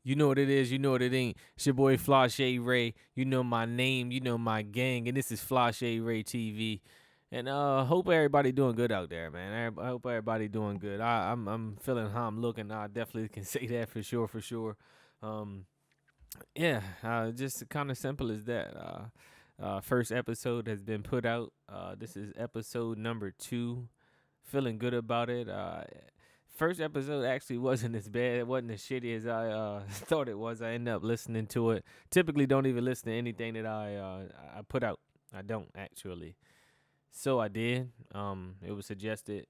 You know what it is, you know what it ain't. It's your boy Fly Shade Ray. You know my name, you know my gang, and this is FlyShadeRayTV. And hope everybody doing good out there, man. I hope everybody doing good. I'm feeling how I'm looking. I definitely can say that for sure, for sure. Um, yeah, just kind of simple as that. First episode has been put out. This is episode number 2. Feeling good about it. First episode actually wasn't as bad. It wasn't as shitty as I thought it was. I ended up listening to it. Typically, don't even listen to anything that I put out. I don't actually. So I did. It was suggested.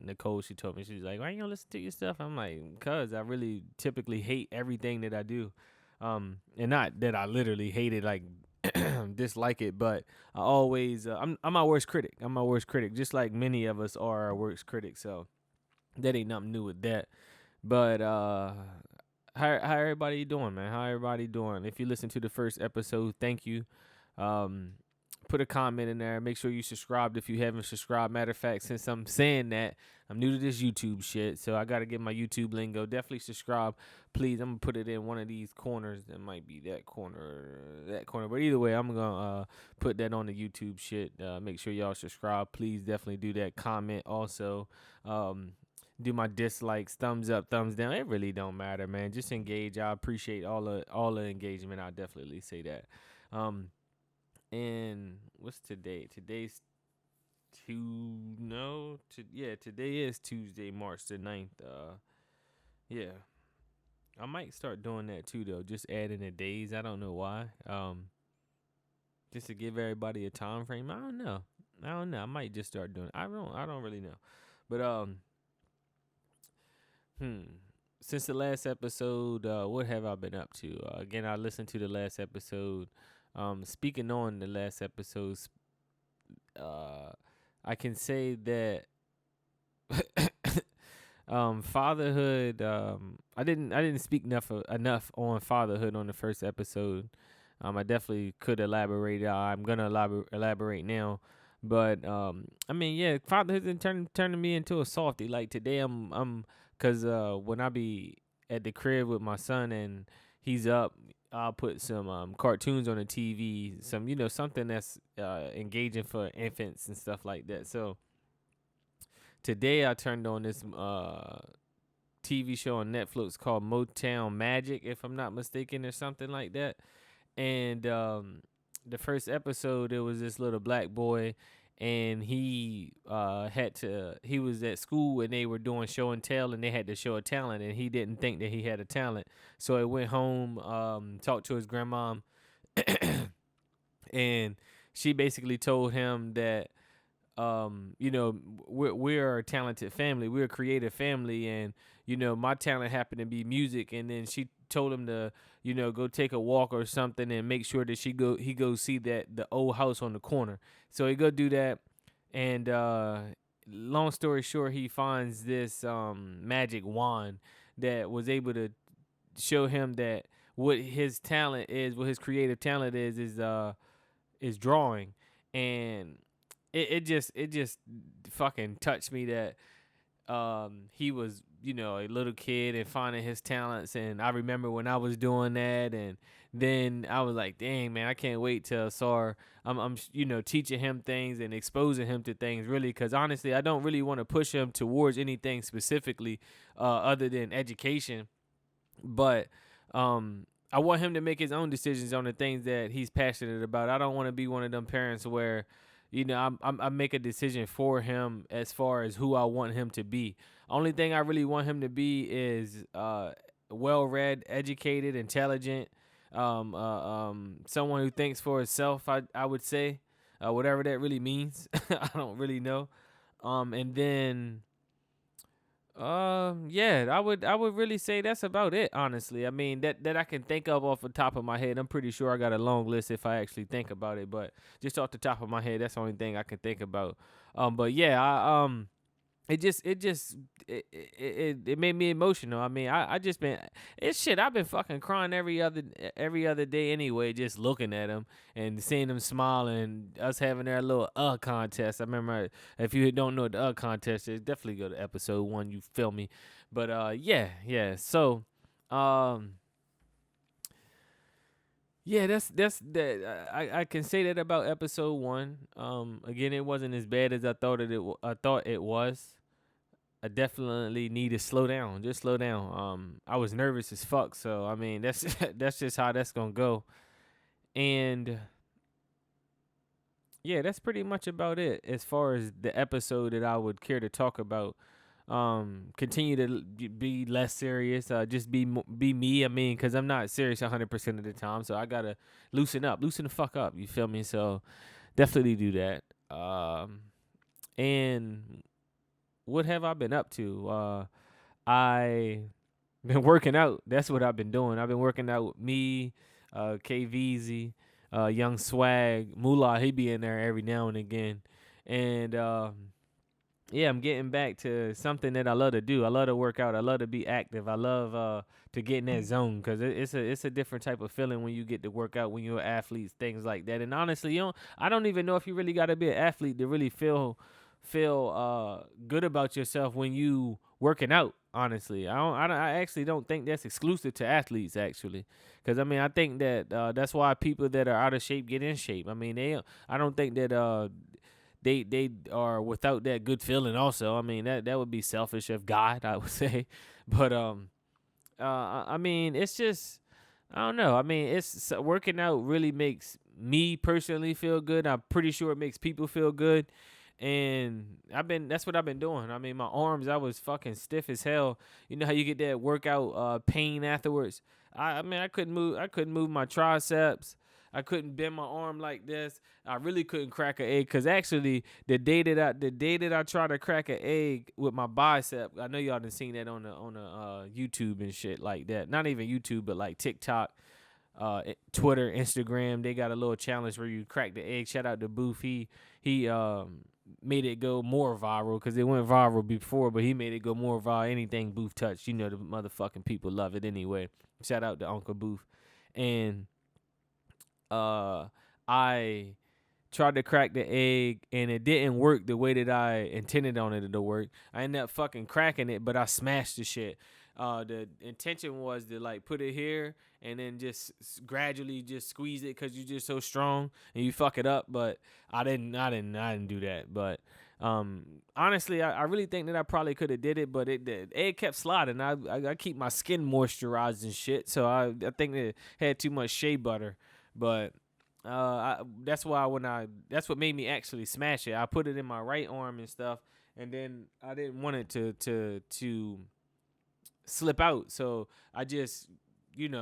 Nicole, she told me, she was like, "Why you don't listen to your stuff?" I'm like, "Cause I really typically hate everything that I do." And not that I literally hate it, like dislike it, but I always I'm my worst critic. I'm my worst critic, just like many of us are our worst critics. So that ain't nothing new with that. But how everybody doing, man? How everybody doing? If you listen to the first episode, thank you. Um, put a comment in there. Make sure you subscribed if you haven't subscribed. Matter of fact, since I'm saying that, I'm new to this YouTube shit, so I gotta get my YouTube lingo. Definitely subscribe, please. I'm gonna put it in one of these corners. That might be that corner, that corner. But either way, I'm gonna put that on the YouTube shit. Make sure y'all subscribe, please. Definitely do that. Comment also. Do my dislikes, thumbs up, thumbs down. It really don't matter, man. Just engage. I appreciate all the engagement. I'll definitely say that. And what's today? Today's today is Tuesday, March the 9th. Yeah. I might start doing that too though. Just adding the days. I don't know why. Just to give everybody a time frame. I don't know. I might just start doing it. I don't really know. But since the last episode, what have I been up to? Again, I listened to the last episode. Speaking on the last episodes, I can say that fatherhood. I didn't speak enough on fatherhood on the first episode. I definitely could elaborate. I'm gonna elaborate now. But I mean, yeah, fatherhood's been turning me into a softy. Like today, cause when I be at the crib with my son and he's up, I'll put some cartoons on the TV, some something that's engaging for infants and stuff like that. So today I turned on this TV show on Netflix called Motown Magic, if I'm not mistaken, or something like that. And the first episode, it was this little black boy, and he he was at school and they were doing show and tell, and they had to show a talent, and he didn't think that he had a talent. So he went home, talked to his grandma, and she basically told him that we're a talented family, we're a creative family, and my talent happened to be music. And then she told him to go take a walk or something and make sure that he goes see that the old house on the corner. So he go do that, and long story short, he finds this magic wand that was able to show him that what his talent is, what his creative talent is drawing. And it just fucking touched me that he was a little kid and finding his talents. And I remember when I was doing that, and then I was like, dang man, I can't wait till Sar I'm teaching him things and exposing him to things, really, because honestly I don't really want to push him towards anything specifically other than education. But I want him to make his own decisions on the things that he's passionate about. I don't want to be one of them parents where I make a decision for him as far as who I want him to be. Only thing I really want him to be is well-read, educated, intelligent, someone who thinks for himself. I would say, whatever that really means. I don't really know. And then yeah, I would really say that's about it, honestly. I mean, that I can think of off the top of my head. I'm pretty sure I got a long list if I actually think about it, but just off the top of my head, that's the only thing I can think about. But yeah, it made me emotional. I mean, I just been it's shit. I've been fucking crying every other day anyway, just looking at him and seeing him smile, and us having their little contest. I remember, if you don't know what the contest is, definitely go to episode 1. You feel me? But yeah. So Yeah, that's that. I can say that about episode one. Again, it wasn't as bad as I thought I thought it was. I definitely need to slow down. Just slow down. I was nervous as fuck. So I mean, that's that's just how that's gonna go. And yeah, that's pretty much about it as far as the episode that I would care to talk about. Continue to be less serious. Just be me. I mean, because I'm not serious 100% of the time, so I gotta loosen the fuck up. You feel me? So definitely do that. And what have I been up to? I been working out. That's what I've been doing. I've been working out with me, KVZ, Young Swag, Moolah. He be in there every now and again, and yeah, I'm getting back to something that I love to do. I love to work out. I love to be active. I love to get in that zone because it's a different type of feeling when you get to work out when you're an athlete, things like that. And honestly, I don't even know if you really got to be an athlete to really feel good about yourself when you working out. Honestly, I actually don't think that's exclusive to athletes actually, because I mean I think that that's why people that are out of shape get in shape. I mean I don't think that they are without that good feeling also. I mean that would be selfish of God, I would say. But I mean it's just I don't know. I mean it's working out really makes me personally feel good. I'm pretty sure it makes people feel good. And that's what I've been doing. I mean my arms, I was fucking stiff as hell. You know how you get that workout pain afterwards? I mean I couldn't move my triceps. I couldn't bend my arm like this. I really couldn't crack an egg because actually the day that I tried to crack an egg with my bicep, I know y'all done seen that on the YouTube and shit like that. Not even YouTube, but like TikTok, Twitter, Instagram. They got a little challenge where you crack the egg. Shout out to Booth. He made it go more viral because it went viral before, but he made it go more viral. Anything Booth touched, you know the motherfucking people love it anyway. Shout out to Uncle Booth. And I tried to crack the egg and it didn't work the way that I intended on it to work. I ended up fucking cracking it, but I smashed the shit. The intention was to like put it here and then just gradually just squeeze it because you're just so strong and you fuck it up. But I didn't do that. But honestly, I really think that I probably could have did it, but the egg kept sliding. I keep my skin moisturized and shit, so I think it had too much shea butter. But that's that's what made me actually smash it. I put it in my right arm and stuff, and then I didn't want it to slip out, so I just smashed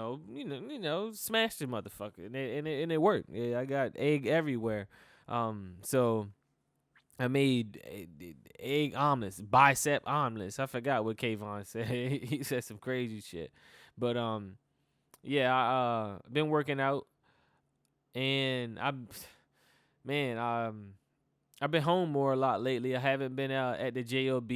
the motherfucker, and it worked. Yeah, I got egg everywhere. So I made egg omelets, bicep omelets. I forgot what Kayvon said. He said some crazy shit, but yeah, I been working out. And I've been home more a lot lately. I haven't been out at the job.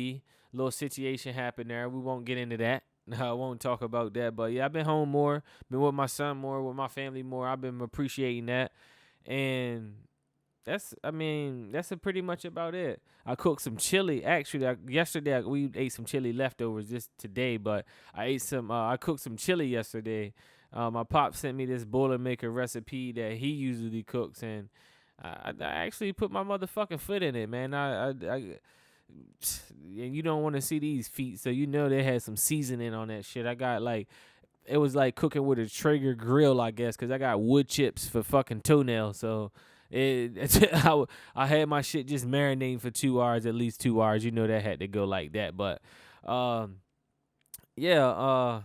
Little situation happened there. We won't get into that. I won't talk about that. But yeah, I've been home more. Been with my son more. With my family more. I've been appreciating that. And that's pretty much about it. I cooked some chili. Actually, yesterday we ate some chili leftovers just today. But I cooked some chili yesterday. My pop sent me this Boilermaker recipe that he usually cooks, and I actually put my motherfucking foot in it, man. And you don't want to see these feet, so you know they had some seasoning on that shit. I got it was like cooking with a Traeger grill, I guess, because I got wood chips for fucking toenails. So I had my shit just marinating for 2 hours, at least 2 hours. You know that had to go like that, but yeah.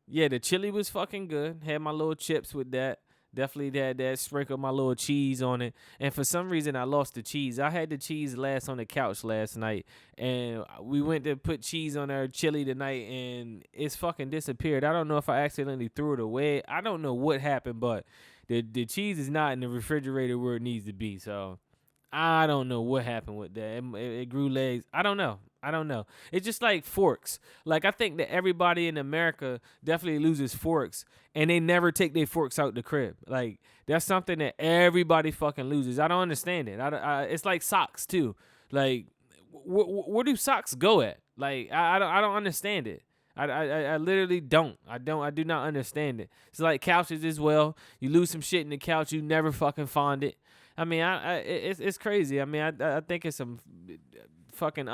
Yeah, the chili was fucking good. Had my little chips with that. Definitely had that. Sprinkled my little cheese on it. And for some reason, I lost the cheese. I had the cheese last on the couch last night. And we went to put cheese on our chili tonight. And it's fucking disappeared. I don't know if I accidentally threw it away. I don't know what happened. But the cheese is not in the refrigerator where it needs to be. So I don't know what happened with that. It grew legs. I don't know. It's just like forks. Like I think that everybody in America definitely loses forks, and they never take their forks out the crib. Like that's something that everybody fucking loses. I don't understand it. It's like socks too. Like where do socks go at? Like I don't understand it. I literally don't. I do not understand it. It's like couches as well. You lose some shit in the couch, you never fucking find it. I mean, it's crazy. I mean, I think it's some fucking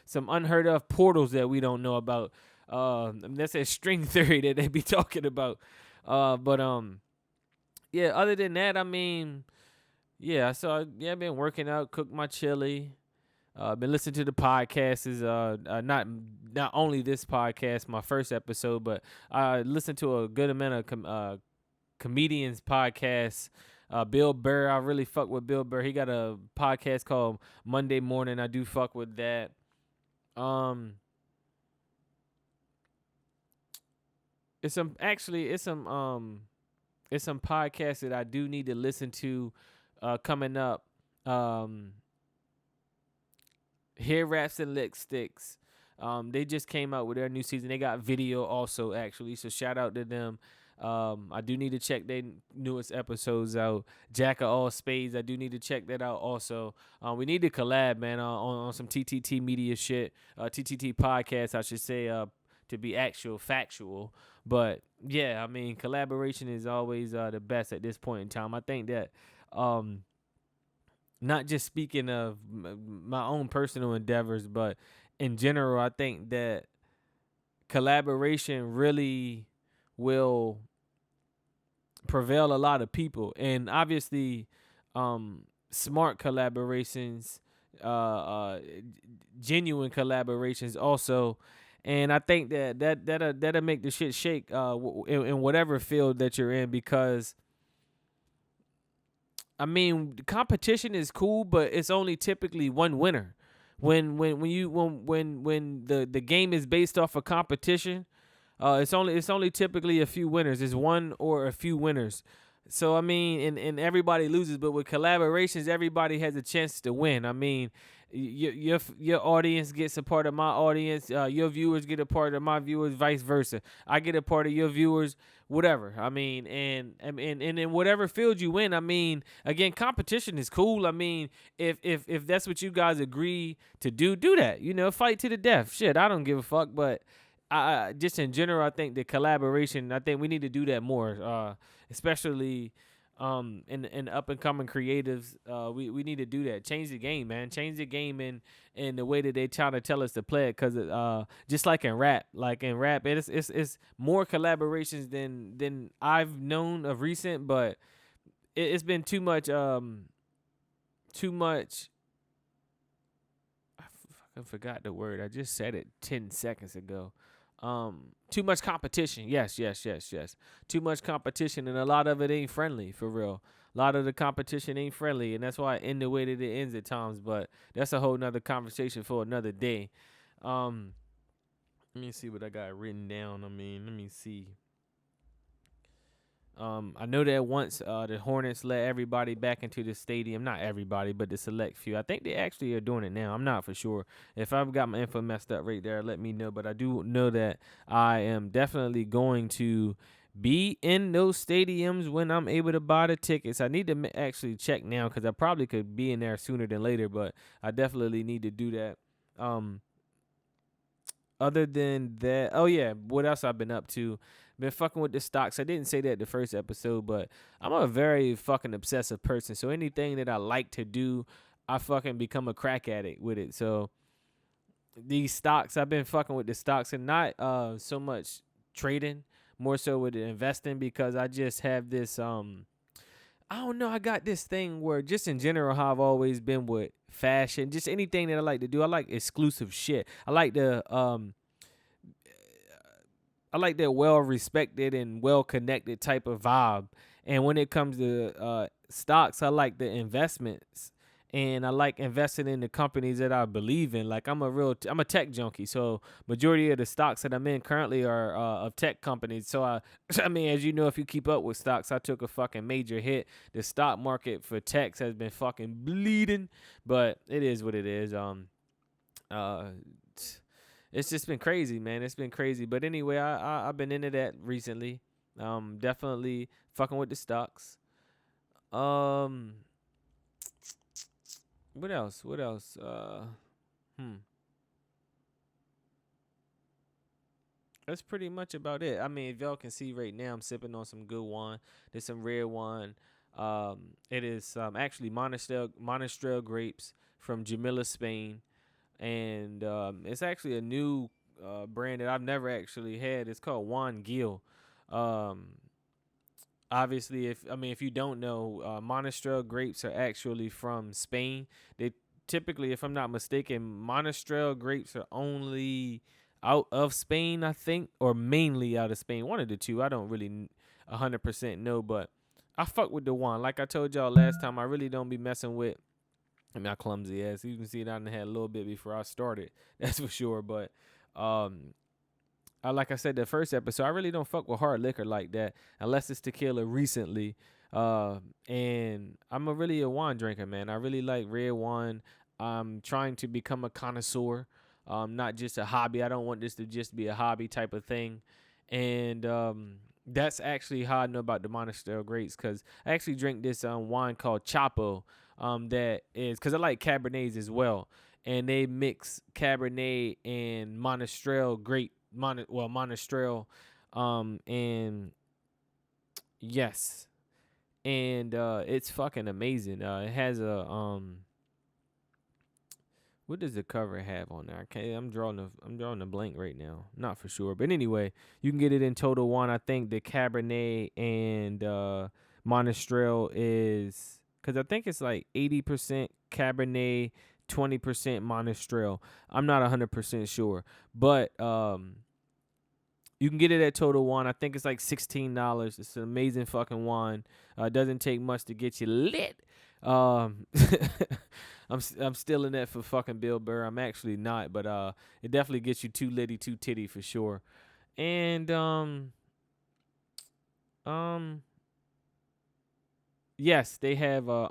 some unheard of portals that we don't know about. That's a string theory that they be talking about. But yeah. Other than that, I mean, yeah. So yeah, I've been working out, cooked my chili. Been listening to the podcasts. Is not only this podcast, my first episode, but I listened to a good amount of comedians podcasts. Bill Burr, I really fuck with Bill Burr. He got a podcast called Monday Morning. I do fuck with that. It's some podcasts that I do need to listen to coming up. Hair Wraps and Lick Sticks. They just came out with their new season. They got video also, actually. So shout out to them. I do need to check their newest episodes out. Jack of All Spades. I do need to check that out also. We need to collab, man, on some TTT media shit. TTT podcast, I should say, to be factual. But yeah, I mean, collaboration is always the best at this point in time. I think that not just speaking of my own personal endeavors, but in general, I think that collaboration really will prevail a lot of people. And obviously, smart collaborations, genuine collaborations also. And I think that'll make the shit shake in whatever field that you're in, because I mean, competition is cool, but it's only typically one winner. When the game is based off of competition, it's only typically a few winners. It's one or a few winners. So I mean, and everybody loses, but with collaborations, everybody has a chance to win. I mean, your audience gets a part of my audience. Your viewers get a part of my viewers, vice versa. I get a part of your viewers, whatever. I mean, and in whatever field you win, I mean, again, competition is cool. I mean, if that's what you guys agree to do that. You know, fight to the death. Shit, I don't give a fuck. But I just in general, I think the collaboration. I think we need to do that more, especially in up and coming creatives. We need to do that. Change the game, man. Change the game in the way that they trying to tell us to play it. Cause just like in rap, it's more collaborations than I've known of recent, but it's been too much. I fucking forgot the word. I just said it 10 seconds ago. Too much competition. Yes. Too much competition, and a lot of it ain't friendly, for real. A lot of the competition ain't friendly, and that's why it ends the way that it ends at times. But that's a whole nother conversation for another day. Let me see what I got written down. I mean, let me see. I know that once the Hornets let everybody back into the stadium, not everybody, but the select few. I think they actually are doing it now. I'm not for sure. If I've got my info messed up right there, let me know. But I do know that I am definitely going to be in those stadiums when I'm able to buy the tickets. I need to actually check now, because I probably could be in there sooner than later, but I definitely need to do that. Other than that, oh yeah, what else I've been up to? Been fucking with the stocks. I didn't say that the first episode, but I'm a very fucking obsessive person. So anything that I like to do, I fucking become a crack addict with it. So these stocks, I've been fucking with the stocks, and not so much trading, more so with the investing, because I just have this I don't know, I got this thing where just in general how I've always been with fashion, just anything that I like to do, I like exclusive shit. I like the well respected and well connected type of vibe. And when it comes to stocks, I like the investments, and I like investing in the companies that I believe in. Like I'm a tech junkie, so majority of the stocks that I'm in currently are of tech companies. So I mean, as you know, if you keep up with stocks, I took a fucking major hit. The stock market for techs has been fucking bleeding, but it is what it is. It's just been crazy, man. It's been crazy. But anyway, I've been into that recently. Definitely fucking with the stocks. What else? That's pretty much about it. I mean, if y'all can see right now, I'm sipping on some good wine. There's some red wine. It is actually Monastrell grapes from Jamila, Spain, and it's actually a new brand that I've never actually had. It's called Juan Gil. Um, Obviously, if you don't know, Monastrell grapes are actually from Spain. They typically, if I'm not mistaken, Monastrell grapes are only out of Spain, I think, or mainly out of Spain. One of the two. I don't really 100% know, but I fuck with the one. Like I told y'all last time, I really don't be messing with. I mean, I clumsy ass. You can see it. I done had a little bit before I started. That's for sure. But um, like I said, the first episode, I really don't fuck with hard liquor like that unless it's tequila recently. And I'm really a wine drinker, man. I really like red wine. I'm trying to become a connoisseur, not just a hobby. I don't want this to just be a hobby type of thing. And that's actually how I know about the Monasterio Grapes, because I actually drink this wine called Chapo. That is because I like Cabernets as well, and they mix Cabernet and Monastrell grape, Monastrell, and yes, and it's fucking amazing. It has a what does the cover have on there? Okay, I'm drawing a blank right now. Not for sure, but anyway, you can get it in Total One. I think the Cabernet and Monastrell is, because I think it's like 80% Cabernet, 20% Monastrell. I'm not 100% sure, but you can get it at Total One. I think it's like $16. It's an amazing fucking wine. It doesn't take much to get you lit. Um, I'm still in that for fucking Bill Burr. I'm actually not, but it definitely gets you too litty, too titty for sure. And um, yes, they have a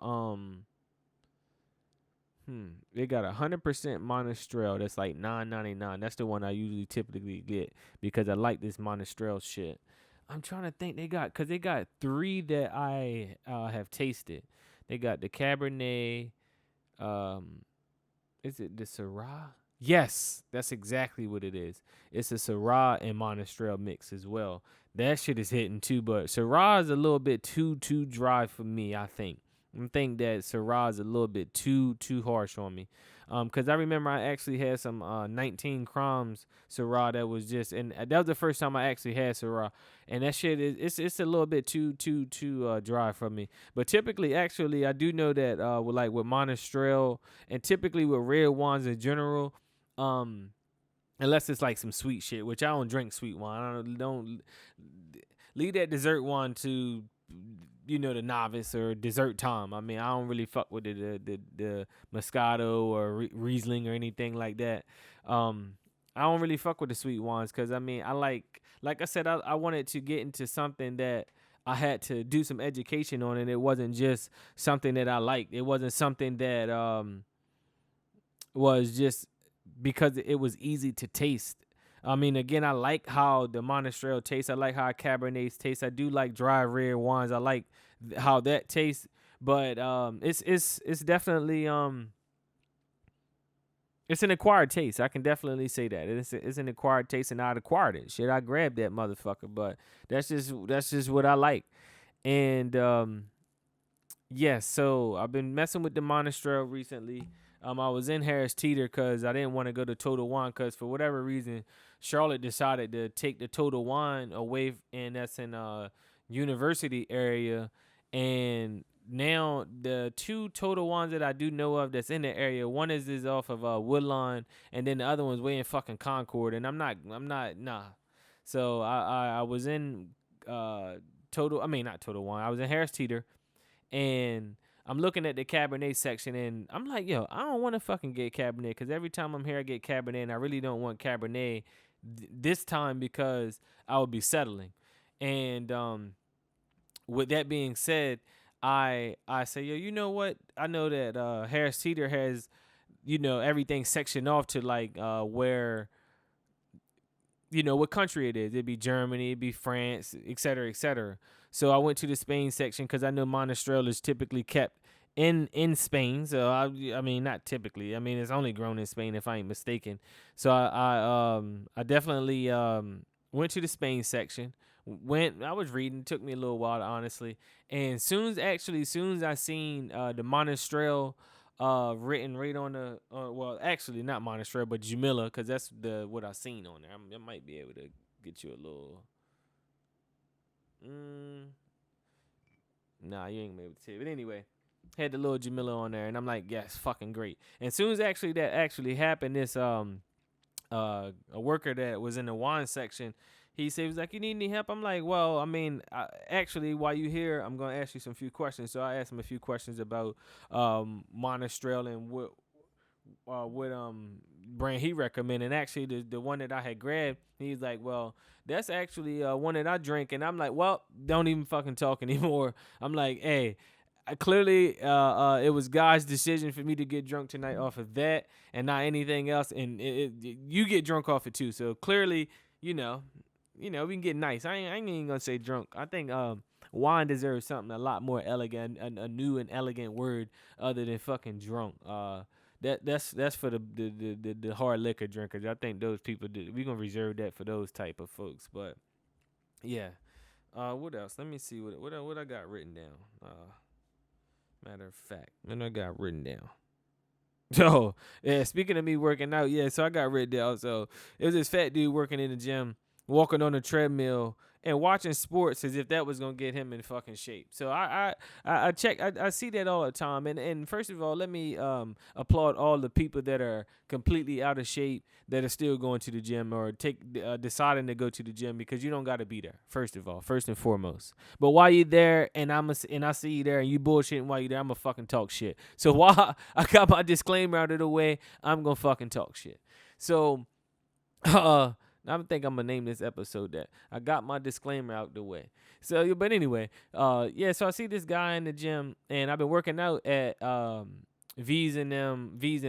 they got 100% Monastrell. That's like $9.99. That's the one I usually typically get because I like this Monastrell shit. I'm trying to think because they got three that I have tasted. They got the Cabernet. Um, is it the Syrah? Yes, that's exactly what it is. It's a Syrah and Monastrell mix as well. That shit is hitting too, but Syrah is a little bit too dry for me, I think. I think that Syrah is a little bit too harsh on me. Cause I remember I actually had some 19 Crimes Syrah that was just, and that was the first time I actually had Syrah, and that shit is it's a little bit too dry for me. But typically, actually, I do know that with Monastrell and typically with red wines in general, unless it's like some sweet shit, which I don't drink sweet wine. I don't leave that dessert wine to the novice or dessert time. I mean, I don't really fuck with the Moscato or Riesling or anything like that. I don't really fuck with the sweet wines because I mean, I like I said, I wanted to get into something that I had to do some education on, and it wasn't just something that I liked. It wasn't something that was just because it was easy to taste. I mean, again, I like how the Monastrell tastes. I like how Cabernets taste. I do like dry red wines. I like how that tastes. But it's definitely it's an acquired taste. I can definitely say that it's an acquired taste, and I'd acquired it. Shit, I grabbed that motherfucker. But that's just what I like. And yes, so I've been messing with the Monastrell recently. I was in Harris Teeter because I didn't want to go to Total Wine because for whatever reason, Charlotte decided to take the Total Wine away, and that's in University area. And now the two Total Wines that I do know of that's in the area, one is off of Woodlawn, and then the other one's way in fucking Concord. And I'm not nah. So I was in not Total Wine. I was in Harris Teeter, and I'm looking at the Cabernet section, and I'm like, yo, I don't want to fucking get Cabernet because every time I'm here, I get Cabernet, and I really don't want Cabernet this time because I would be settling. And with that being said, I say, yo, you know what? I know that Harris Teeter has, everything sectioned off to like where what country it is. It'd be Germany, it'd be France, et cetera, et cetera. So I went to the Spain section because I know Monastrell is typically kept in Spain. So I mean, not typically. I mean, it's only grown in Spain if I ain't mistaken. So I definitely Went to the Spain section. I was reading. It took me a little while, honestly. And soon as I seen the Monastrell written right on the well, actually not Monastrell, but Jamila, because that's what I seen on there. I might be able to get you a little. Nah, you ain't gonna be able to see it. But anyway, had the little Jamila on there, and I'm like, yes, fucking great. And soon as that actually happened, this a worker that was in the wine section, he said, he was like, you need any help? I'm like, well, I mean, actually, while you here, I'm gonna ask you some few questions. So I asked him a few questions about Monastrell and what brand he recommended. And actually, the one that I had grabbed, he's like, well, that's actually one that I drink. And I'm like, well, don't even fucking talk anymore. I'm like, hey, clearly it was God's decision for me to get drunk tonight off of that and not anything else. And you get drunk off it too. So clearly, we can get nice. I ain't even gonna say drunk. I think wine deserves something a lot more elegant, a new and elegant word other than fucking drunk. That's for the hard liquor drinkers. I think those people we gonna reserve that for those type of folks. But yeah, what else? Let me see what I got written down. Matter of fact, what I got written down. So yeah, speaking of me working out, yeah, so I got written down. So it was this fat dude working in the gym, walking on a treadmill and watching sports as if that was gonna get him in fucking shape. So I check, I see that all the time. And first of all, let me applaud all the people that are completely out of shape that are still going to the gym or deciding to go to the gym, because you don't got to be there. First and foremost. But while you're there and I see you there and you bullshitting while you're there, I'm gonna fucking talk shit. So while I got my disclaimer out of the way, I'm gonna fucking talk shit. So I think I'm gonna name this episode that. I got my disclaimer out the way. So, but anyway, so I see this guy in the gym, and I've been working out at V's and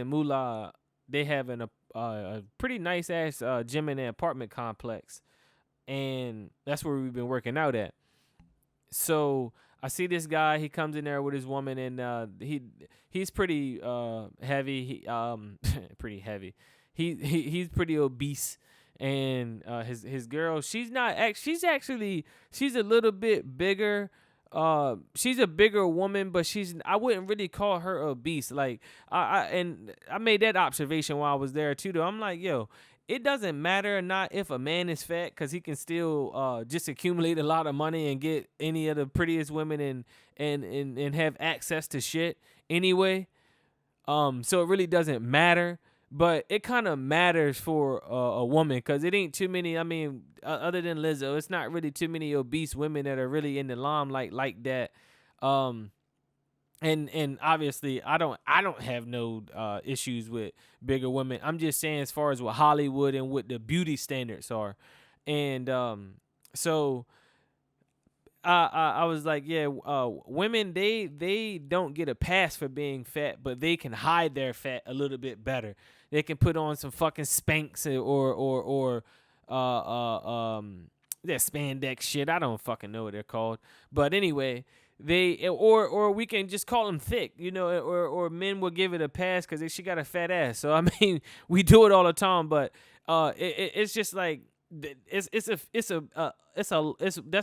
Moolah. They having a pretty nice ass gym in their apartment complex, and that's where we've been working out at. So I see this guy. He comes in there with his woman, and he's pretty heavy. Pretty heavy. He's pretty obese. And his girl, she's a little bit bigger. She's a bigger woman, but I wouldn't really call her obese. Like I made that observation while I was there too. Though I'm like, yo, it doesn't matter not if a man is fat, because he can still just accumulate a lot of money and get any of the prettiest women and have access to shit anyway. So it really doesn't matter. But it kind of matters for a woman, because it ain't too many. I mean, other than Lizzo, it's not really too many obese women that are really in the limelight like that. And obviously, I don't have no issues with bigger women. I'm just saying, as far as what Hollywood and what the beauty standards are, and so I was like, yeah, women, they don't get a pass for being fat, but they can hide their fat a little bit better. They can put on some fucking Spanx or that spandex shit. I don't fucking know what they're called, but anyway, or we can just call them thick, or men will give it a pass because she got a fat ass. So I mean, we do it all the time, but it's just like. That's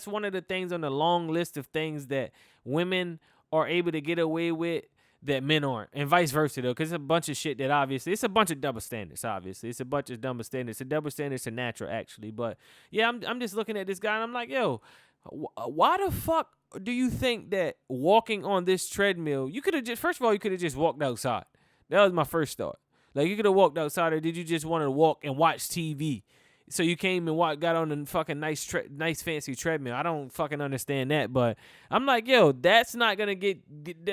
one of the things on the long list of things that women are able to get away with that men aren't, and vice versa though, because it's a bunch of shit that obviously it's a bunch of double standards. Obviously, it's a bunch of double standards. The double standards are natural, actually, but yeah, I'm just looking at this guy and I'm like, yo, why the fuck do you think that walking on this treadmill, you could have just walked outside? That was my first thought. Like, you could have walked outside, or did you just want to walk and watch TV? So you came and got on a fucking nice fancy treadmill. I don't fucking understand that, but I'm like, yo, that's not gonna get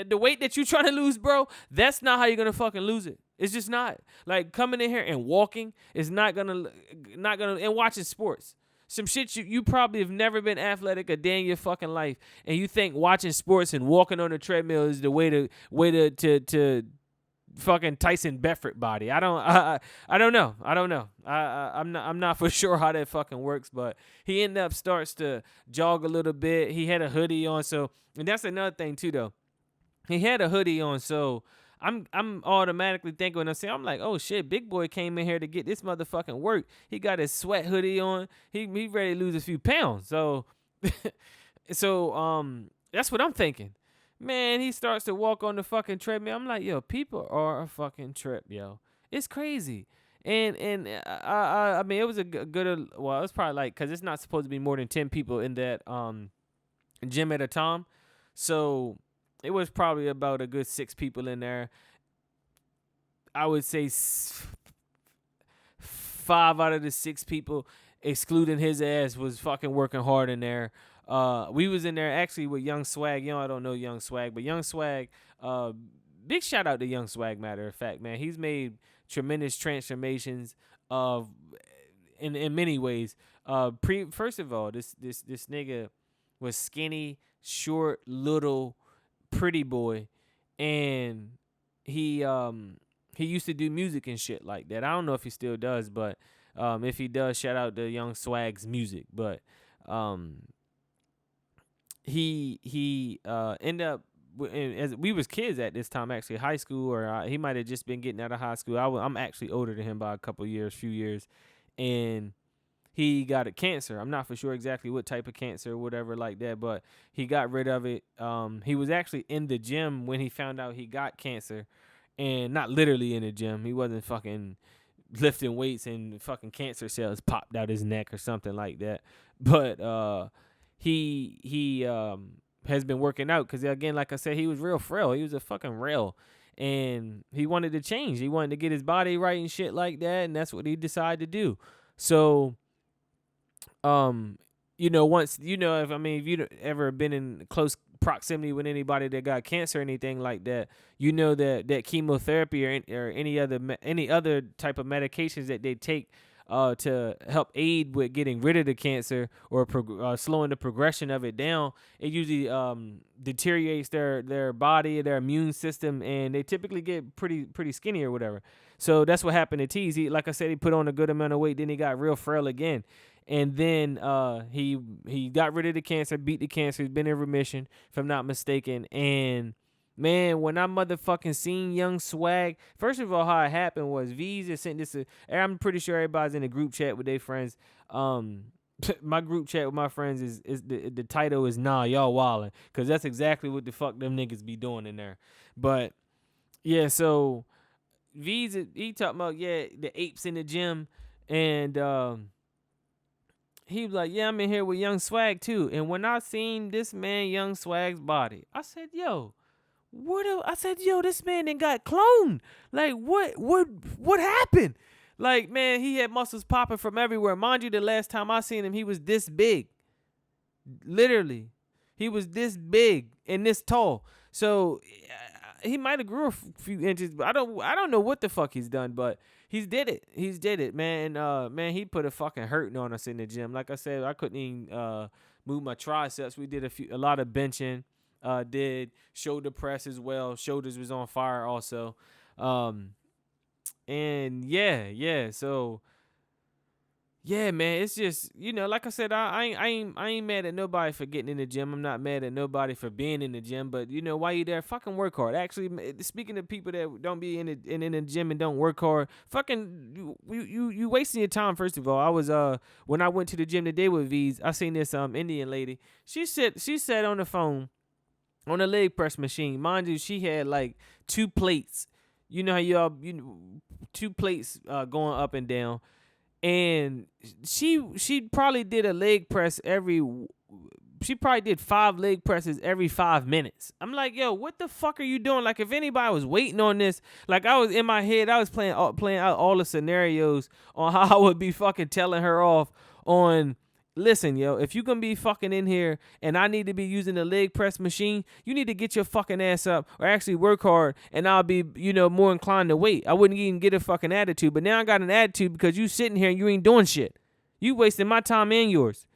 the weight that you trying to lose, bro. That's not how you're gonna fucking lose it. It's just not. Like, coming in here and walking is not gonna and watching sports. Some shit you probably have never been athletic a day in your fucking life, and you think watching sports and walking on a treadmill is the way to fucking Tyson Bedford body. I don't know. I'm not for sure how that fucking works, but he ended up starts to jog a little bit. He had a hoodie on, and that's another thing too though. He had a hoodie on, so I'm automatically thinking when I say, I'm like, oh shit, big boy came in here to get this motherfucking work. He got his sweat hoodie on. He ready to lose a few pounds. So that's what I'm thinking. Man, he starts to walk on the fucking treadmill. I'm like, yo, people are a fucking trip, yo. It's crazy. And I mean, it was a good, well, it was probably like, because it's not supposed to be more than 10 people in that gym at a time. So it was probably about a good 6 people in there. I would say 5 out of the 6 people, excluding his ass, was fucking working hard in there. We was in there actually with Young Swag. You know, I don't know Young Swag, but Young Swag, big shout out to Young Swag, matter of fact, man. He's made tremendous transformations in many ways. First of all, this nigga was skinny, short, little, pretty boy, and he used to do music and shit like that. I don't know if he still does, but if he does, shout out to Young Swag's music. But he ended up, as we was kids at this time, actually high school, or he might have just been getting out of high school. I'm actually older than him by a few years, and he got a cancer. I'm not for sure exactly what type of cancer or whatever like that, but he got rid of it. He was actually in the gym when he found out he got cancer, and not literally in the gym. He wasn't fucking lifting weights and fucking cancer cells popped out his neck or something like that. But he has been working out because, again, like I said, he was real frail. He was a fucking rail. And he wanted to change. He wanted to get his body right and shit like that, and that's what he decided to do. So, once, if you've ever been in close proximity with anybody that got cancer or anything like that, that chemotherapy or any other type of medications that they take to help aid with getting rid of the cancer or slowing the progression of it down, it usually deteriorates their body, their immune system, and they typically get pretty skinny or whatever. So that's what happened to Tease. Like I said, he put on a good amount of weight, then he got real frail again. And then he got rid of the cancer, beat the cancer. He's been in remission, if I'm not mistaken. And man, when I motherfucking seen Young Swag, first of all, how it happened was V's just sent this. I'm pretty sure everybody's in a group chat with their friends. My group chat with my friends is the title is Nah, Y'all Wildin', because that's exactly what the fuck them niggas be doing in there. But yeah, so V's, he talking about, the apes in the gym, and he was like, yeah, I'm in here with Young Swag too. And when I seen this man, Young Swag's body, I said, yo, this man done got cloned. Like, what happened? Like, man, he had muscles popping from everywhere. Mind you, the last time I seen him, he was this big. Literally. He was this big and this tall. So he might have grew a few inches, but I don't know what the fuck he's done, but He's did it, man. Man, he put a fucking hurting on us in the gym. Like I said, I couldn't even move my triceps. We did a lot of benching. Did shoulder press as well. Shoulders was on fire also. And yeah. So yeah, man, it's just, like I said, I ain't mad at nobody for getting in the gym. I'm not mad at nobody for being in the gym, but while you there, fucking work hard. Actually, speaking of people that don't be in the gym and don't work hard, fucking you wasting your time. First of all, I was when I went to the gym today with V's, I seen this Indian lady. She sat on the phone on a leg press machine. Mind you, she had like 2 plates. You know how 2 plates going up and down. And she probably did a leg press she probably did 5 leg presses every 5 minutes. I'm like, yo, what the fuck are you doing? Like, if anybody was waiting on this, like, I was in my head, I was playing out all the scenarios on how I would be fucking telling her off on, listen, yo, if you gonna be fucking in here and I need to be using the leg press machine, you need to get your fucking ass up or actually work hard, and I'll be, more inclined to wait. I wouldn't even get a fucking attitude, but now I got an attitude because you sitting here and you ain't doing shit. You wasting my time and yours.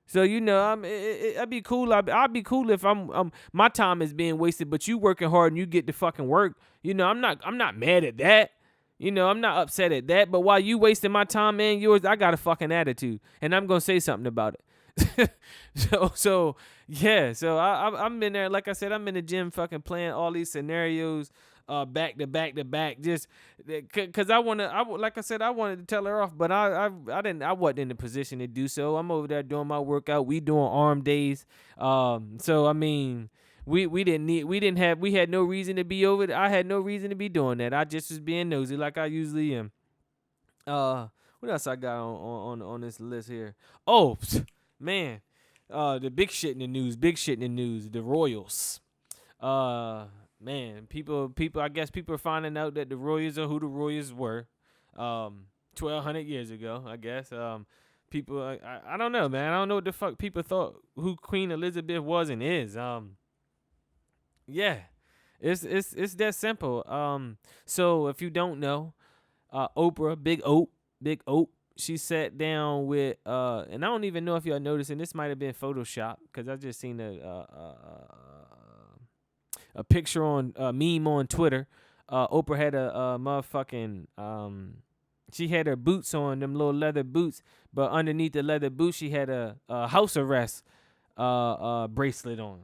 So, I'd be cool. I'd be cool if my time is being wasted, but you working hard and you get to fucking work. I'm not mad at that. I'm not upset at that, but while you wasting my time and yours, I got a fucking attitude, and I'm gonna say something about it. So I'm in there. Like I said, I'm in the gym, fucking playing all these scenarios. back to back to back, just because like I said, I wanted to tell her off, but I wasn't in the position to do so. I'm over there doing my workout. We doing arm days. So I mean, we had no reason to be over. I had no reason to be doing that. I just was being nosy like I usually am. What else I got on this list here? Oh, man, the big shit in the news. Big shit in the news. The Royals. Man, people. I guess people are finding out that the Royals are who the Royals were, 1,200 years ago. I guess. People. I don't know, man. I don't know what the fuck people thought who Queen Elizabeth was and is. Yeah, it's that simple. So if you don't know, Oprah, Big Ope, she sat down with and I don't even know if y'all noticed, and this might have been Photoshop because I just seen a picture on a meme on Twitter. Oprah had a motherfucking she had her boots on, them little leather boots, but underneath the leather boots she had a house arrest bracelet on.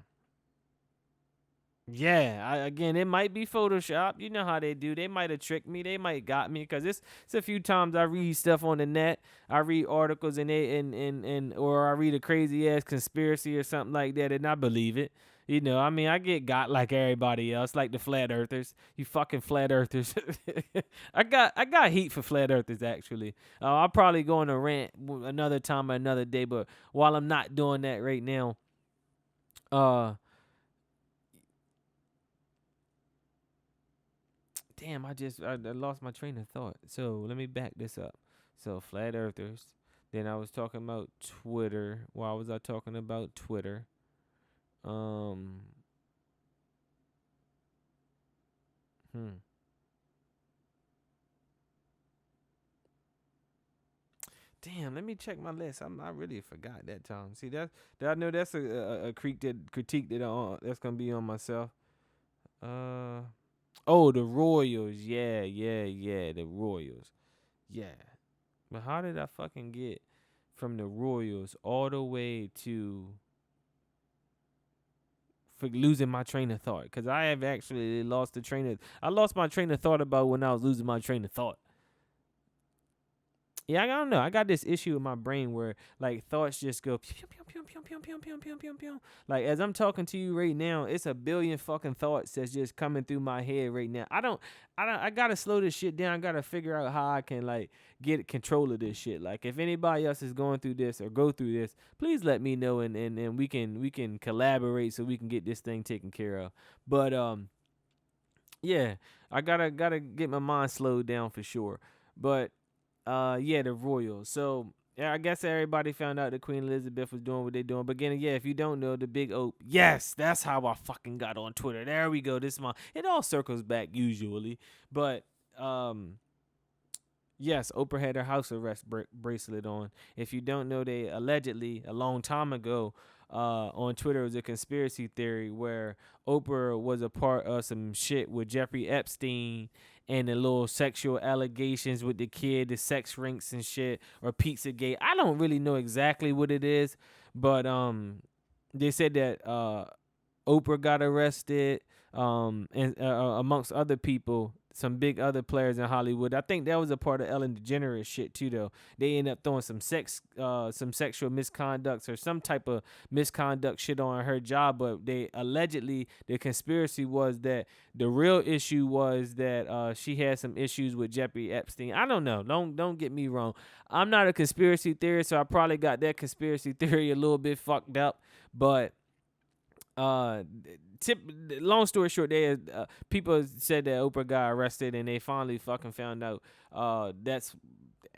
Yeah, again, it might be Photoshop. You know how they do. They might have tricked me. They might got me because it's a few times I read stuff on the net. I read articles and or I read a crazy ass conspiracy or something like that, and I believe it. You know, I mean, I get got like everybody else, like the flat earthers. You fucking flat earthers. I got heat for flat earthers actually. I'll probably go on a rant another time or another day, but while I'm not doing that right now, damn, I lost my train of thought. So let me back this up. So flat earthers. Then I was talking about Twitter. Why was I talking about Twitter? Um. Damn, let me check my list. I really forgot that time. See that I know that's a critique that's gonna be on myself. Oh, the Royals. Yeah, the Royals. Yeah. But how did I fucking get from the Royals all the way to for losing my train of thought? Because I have actually I lost my train of thought about when I was losing my train of thought. Yeah, I don't know. I got this issue in my brain where like thoughts just go pew, pew, pew, pew, pew, pew, pew, pew, pew, pew. Like as I'm talking to you right now, it's a billion fucking thoughts that's just coming through my head right now. I gotta slow this shit down. I gotta figure out how I can like get control of this shit. Like if anybody else is going through this or go through this, please let me know and we can collaborate so we can get this thing taken care of. But yeah, I gotta get my mind slowed down for sure. But yeah, the Royals. So yeah, I guess everybody found out that Queen Elizabeth was doing what they doing. But again, yeah, if you don't know, the Big Ope. Yes, that's how I fucking got on Twitter. There we go. It all circles back usually. But yes, Oprah had her house arrest bracelet on. If you don't know, they allegedly a long time ago on Twitter was a conspiracy theory where Oprah was a part of some shit with Jeffrey Epstein and the little sexual allegations with the kid, the sex rinks and shit, or Pizzagate. I don't really know exactly what it is, but they said that Oprah got arrested, and amongst other people, some big other players in Hollywood. I think that was a part of Ellen DeGeneres shit too, though. They ended up throwing some sexual misconducts or some type of misconduct shit on her job. But they allegedly, the conspiracy was that the real issue was that she had some issues with Jeffrey Epstein. I don't know. Don't get me wrong. I'm not a conspiracy theorist, so I probably got that conspiracy theory a little bit fucked up, but long story short, people said that Oprah got arrested and they finally fucking found out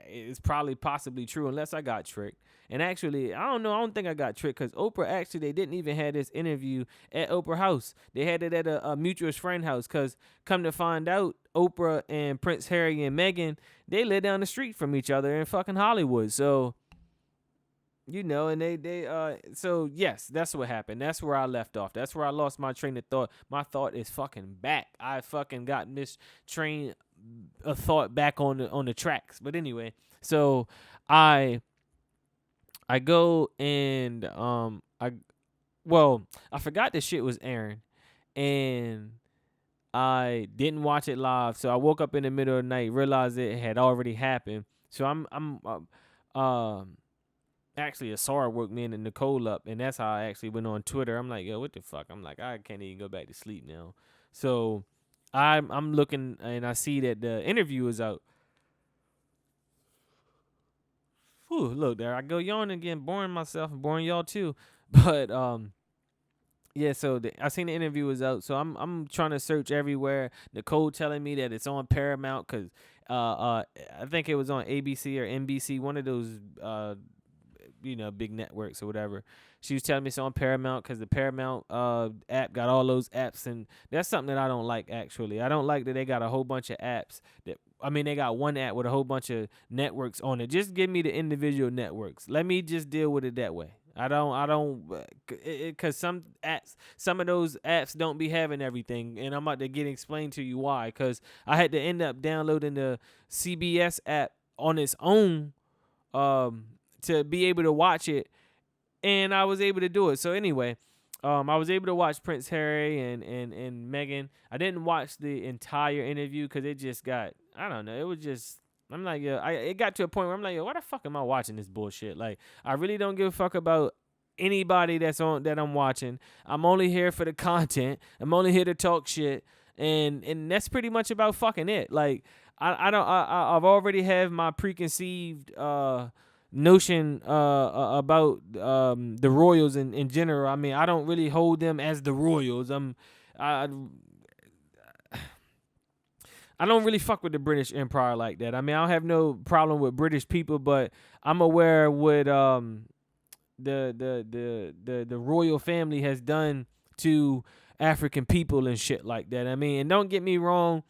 it's probably possibly true unless I got tricked. And actually, I don't know. I don't think I got tricked because Oprah actually, they didn't even have this interview at Oprah house. They had it at a mutual friend house because come to find out, Oprah and Prince Harry and Meghan, they live down the street from each other in fucking Hollywood. So you know, and so yes, that's what happened. That's where I left off. That's where I lost my train of thought. My thought is fucking back. I fucking got this train of thought back on the tracks. But anyway, so I go and I forgot this shit was airing, and I didn't watch it live, so I woke up in the middle of the night, realized it had already happened. So actually Asara woke me and Nicole up, and that's how I actually went on Twitter. I'm like, yo, what the fuck? I'm like, I can't even go back to sleep now. So I'm looking and I see that the interview is out. Whew, look there, I go yawning again, boring myself and boring y'all too. But yeah, so I seen the interview was out, so I'm trying to search everywhere. Nicole telling me that it's on Paramount because I think it was on ABC or NBC, one of those big networks or whatever. She was telling me it's on Paramount because the Paramount app got all those apps, and that's something that I don't like. Actually, I don't like that they got a whole bunch of apps that. I mean, they got one app with a whole bunch of networks on it. Just give me the individual networks. Let me just deal with it that way. Cause some of those apps don't be having everything, and I'm about to get explained to you why. Cause I had to end up downloading the CBS app on its own, to be able to watch it, and I was able to do it. So anyway, I was able to watch Prince Harry and Meghan. I didn't watch the entire interview because it just got, I don't know, it was just, I'm like, it got to a point where I'm like, why the fuck am I watching this bullshit? Like, I really don't give a fuck about anybody that I'm watching. I'm only here for the content. I'm only here to talk shit, and that's pretty much about fucking it. Like, I've already have my preconceived notion about the royals in general. I mean, I don't really hold them as the royals. I don't really fuck with the British Empire like that. I mean, I don't have no problem with British people, but I'm aware what the royal family has done to African people and shit like that. I mean, and don't get me wrong,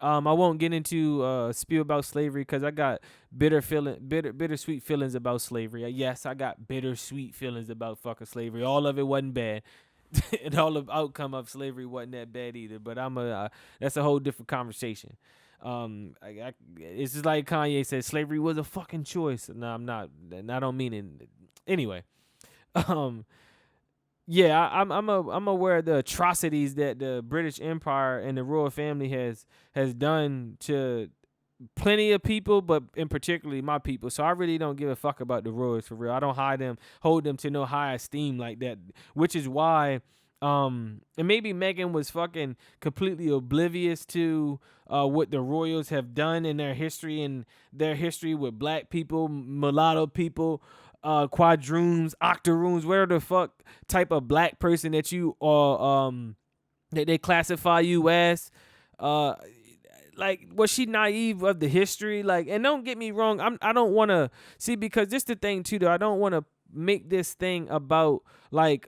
I won't get into spiel about slavery because I got bittersweet feelings about slavery. Yes, I got bittersweet feelings about fucking slavery. All of it wasn't bad. And all the outcome of slavery wasn't that bad either. But that's a whole different conversation. It's just like Kanye said, slavery was a fucking choice. No, I'm not. And I don't mean it. Anyway, yeah, I'm aware of the atrocities that the British Empire and the royal family has done to plenty of people, but in particularly my people. So I really don't give a fuck about the royals for real. I don't hold them to no high esteem like that, which is why and maybe Meghan was fucking completely oblivious to what the royals have done in their history with black people, mulatto people, quadroons, octoroons, whatever the fuck type of black person that you that they classify you as. Like, was she naive of the history? Like, and don't get me wrong, I don't want to see, because this the thing too, though. I don't want to make this thing about like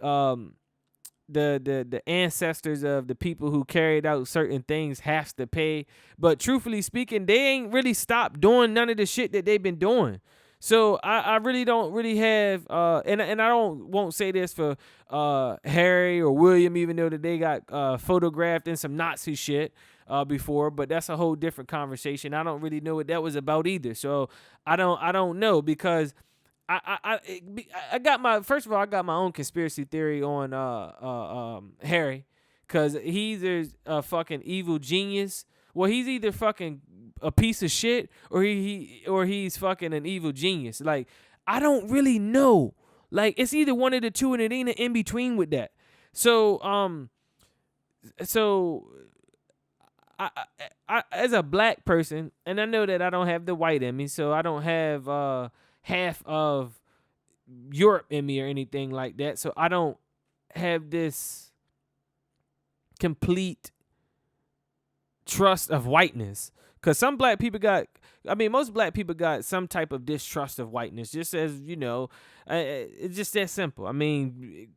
the ancestors of the people who carried out certain things has to pay. But truthfully speaking, they ain't really stopped doing none of the shit that they've been doing. So I really don't really have and I won't say this for Harry or William, even though that they got photographed in some Nazi shit before, but that's a whole different conversation. I don't really know what that was about either. So I don't know, because I got I got my own conspiracy theory on Harry, because he's either a fucking evil genius. Well, he's either fucking a piece of shit or he's fucking an evil genius. Like, I don't really know. Like, it's either one of the two, and it ain't an in between with that. So I as a black person, and I know that I don't have the white in me, so I don't have half of Europe in me or anything like that. So I don't have this complete trust of whiteness, because some black people most black people got some type of distrust of whiteness, just as, it's just that simple. I mean,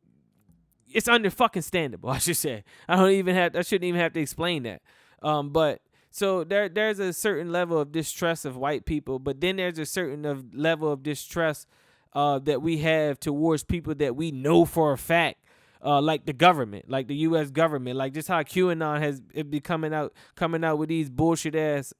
it's under fucking standable, I should say. I shouldn't even have to explain that. But so there's a certain level of distrust of white people, but then there's a certain level of distrust that we have towards people that we know for a fact like the government, like the U.S. government, like just how QAnon has it be coming out with these bullshit ass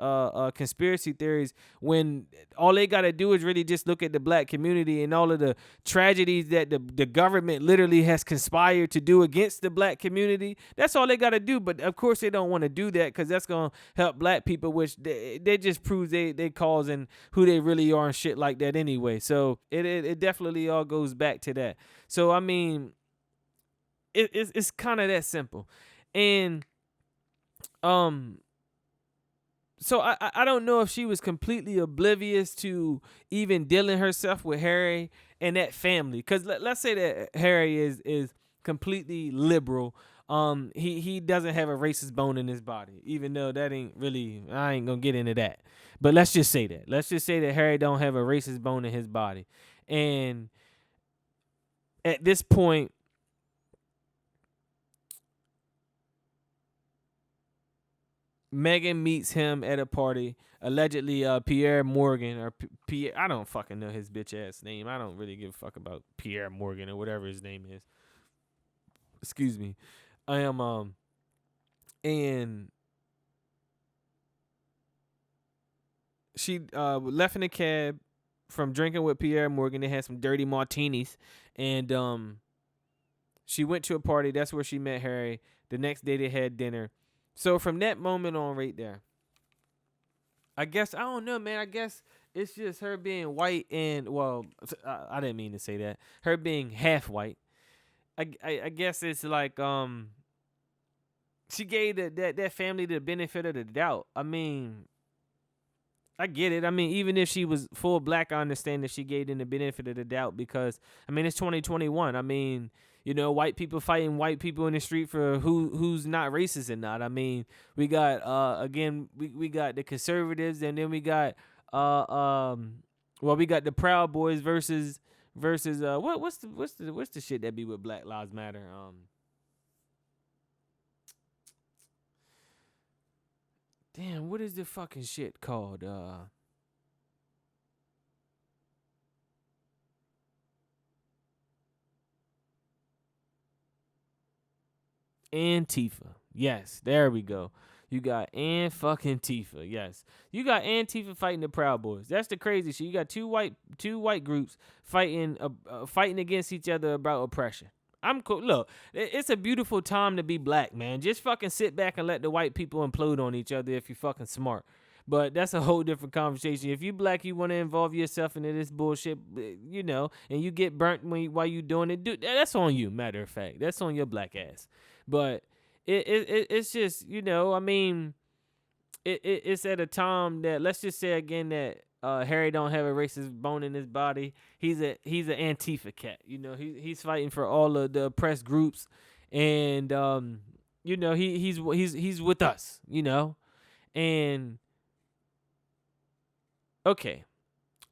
conspiracy theories, when all they gotta do is really just look at the black community and all of the tragedies that the government literally has conspired to do against the black community. That's all they gotta do. But of course they don't want to do that because that's gonna help black people, which they just proves they causing who they really are and shit like that anyway. So it definitely all goes back to that. So I mean, it's kind of that simple. And so I don't know if she was completely oblivious to even dealing herself with Harry and that family, because let's say that Harry is completely liberal. He doesn't have a racist bone in his body, even though that ain't really, I ain't gonna get into that. But let's just say that Harry don't have a racist bone in his body. And at this point, Meghan meets him at a party. Allegedly, Pierre Morgan, or Pierre, I don't fucking know his bitch ass name. I don't really give a fuck about Pierre Morgan or whatever his name is. Excuse me. I am and she left in a cab from drinking with Pierre Morgan. They had some dirty martinis, and she went to a party. That's where she met Harry. The next day they had dinner. So from that moment on right there, I guess, I don't know, man. I guess it's just her being white and, well, I didn't mean to say that. Her being half white. I guess it's like she gave that family the benefit of the doubt. I mean, I get it. I mean, even if she was full black, I understand that she gave them the benefit of the doubt, because, I mean, it's 2021. I mean, you know, white people fighting white people in the street for who's not racist and not. I mean, we got again, we got the conservatives, and then we got we got the Proud Boys versus what's the shit that be with Black Lives Matter? Damn, what is the fucking shit called? Antifa. Yes, there we go. You got fucking Tifa. Yes, you got Antifa fighting the Proud Boys. That's the crazy shit. You got two white groups fighting against each other about oppression. I'm cool. Look, it's a beautiful time to be black, man. Just fucking sit back and let the white people implode on each other if you're fucking smart. But that's a whole different conversation. If you black, you want to involve yourself into this bullshit, you know, and you get burnt while you doing it, dude, that's on you. Matter of fact, that's on your black ass. But it's just, you know, I mean, it's at a time that, let's just say again that Harry don't have a racist bone in his body. He's an Antifa cat. You know, he's fighting for all of the oppressed groups, and you know, he's with us. You know, and okay,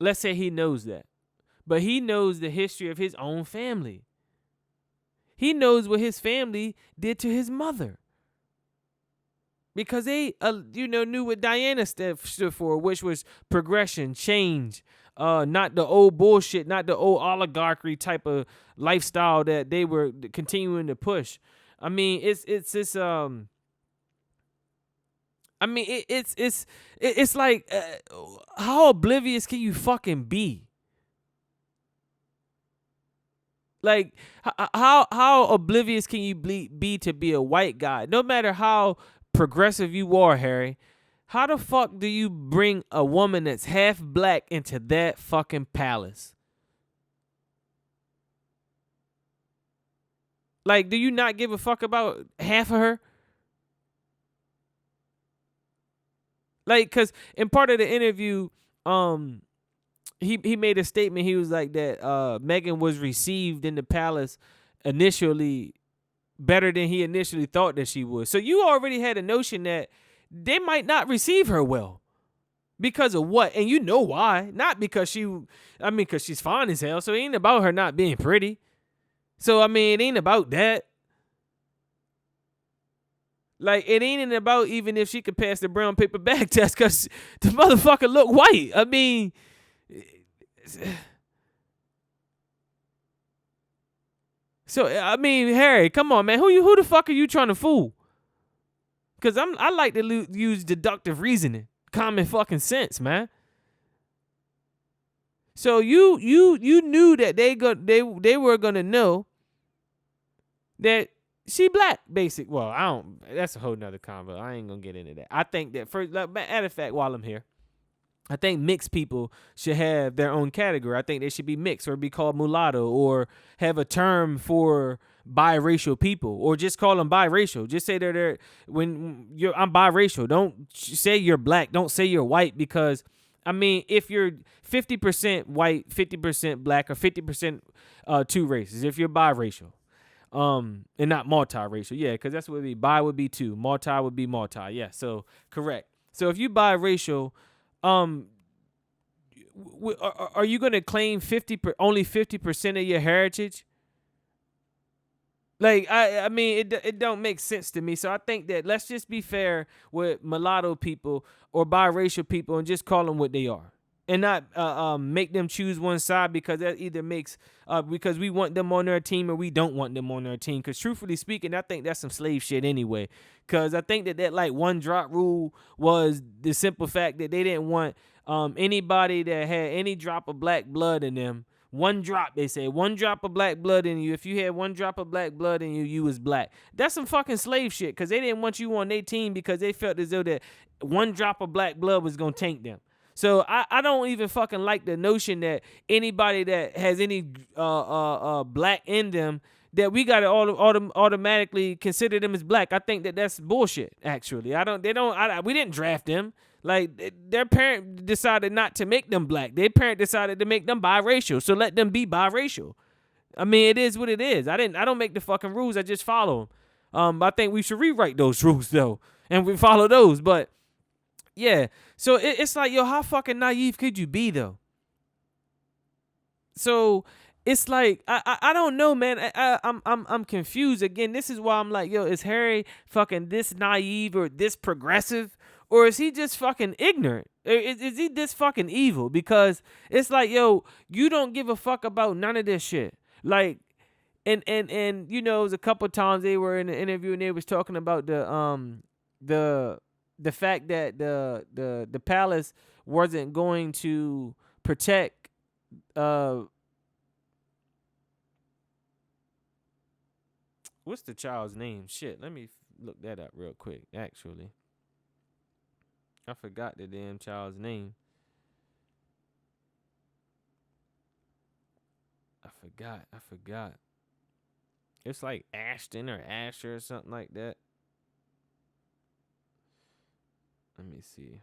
let's say he knows that, but he knows the history of his own family. He knows what his family did to his mother, because they, knew what Diana stood for, which was progression, change, not the old bullshit, not the old oligarchy type of lifestyle that they were continuing to push. I mean, it's like, how oblivious can you fucking be? Like, how oblivious can you be to be a white guy? No matter how progressive you are, Harry, how the fuck do you bring a woman that's half black into that fucking palace? Like, do you not give a fuck about half of her? Like, because in part of the interview, he made a statement. He was like that Meghan was received in the palace initially better than he initially thought that she would. So you already had a notion that they might not receive her well. Because of what? And you know why. Not because because she's fine as hell. So it ain't about her not being pretty. So, I mean, it ain't about that. Like, it ain't about even if she could pass the brown paper bag test, because the motherfucker look white. I mean, So I mean, Harry, come on, man. Who the fuck are you trying to fool? Cause I like to use deductive reasoning, common fucking sense, man. So you knew that they were gonna know that she black, basic. Well, I don't. That's a whole nother convo. I ain't gonna get into that. I think that first, matter of fact, while I'm here, I think mixed people should have their own category. I think they should be mixed or be called mulatto or have a term for biracial people or just call them biracial. Just say they're I'm biracial. Don't say you're black. Don't say you're white because I mean, if you're 50% white, 50% black, or 50% two races, if you're biracial, and not multiracial, yeah, because that's what it would be. Bi would be two, multi would be multi, yeah. So correct. So if you biracial, are you gonna claim only 50% of your heritage? Like I mean it don't make sense to me. So I think that let's just be fair with mulatto people or biracial people and just call them what they are, and not make them choose one side because that either makes because we want them on their team or we don't want them on their team. Because truthfully speaking, I think that's some slave shit anyway. Because I think that like one drop rule was the simple fact that they didn't want anybody that had any drop of black blood in them. One drop, they say. One drop of black blood in you. If you had one drop of black blood in you, you was black. That's some fucking slave shit because they didn't want you on their team because they felt as though that one drop of black blood was going to tank them. So I don't even fucking like the notion that anybody that has any black in them, that we got to automatically consider them as black. I think that that's bullshit, actually. We didn't draft them. Like, their parent decided not to make them black. Their parent decided to make them biracial. So let them be biracial. I mean, it is what it is. I don't make the fucking rules. I just follow them. I think we should rewrite those rules, though. And we follow those. But, yeah. So it's like, yo, how fucking naive could you be, though? So it's like I don't know, man. I'm confused. Again, this is why I'm like, yo, is Harry fucking this naive or this progressive? Or is he just fucking ignorant? Is he this fucking evil? Because it's like, yo, you don't give a fuck about none of this shit. Like, and you know, it was a couple times they were in an interview and they was talking about the fact that the palace wasn't going to protect what's the child's name? Shit, let me look that up real quick, actually. I forgot the damn child's name. I forgot. It's like Ashton or Asher or something like that. Let me see.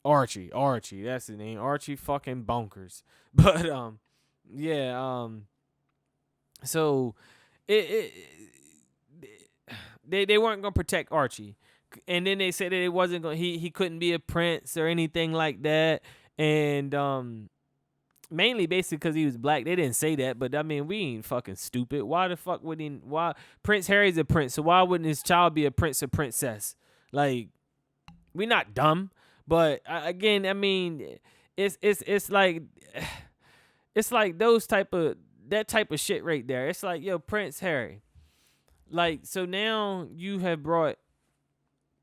Archie, that's the name. Archie fucking bonkers. But yeah, so they weren't gonna protect Archie, and then they said that it wasn't gonna he couldn't be a prince or anything like that, and mainly basically because he was black. They didn't say that, but I mean, we ain't fucking stupid. Why the fuck would he? Why Prince Harry's a prince, so why wouldn't his child be a prince or princess? Like, we not dumb. But again, I mean, it's like it's like that type of shit right there. It's like, yo, Prince Harry. Like, so now you have brought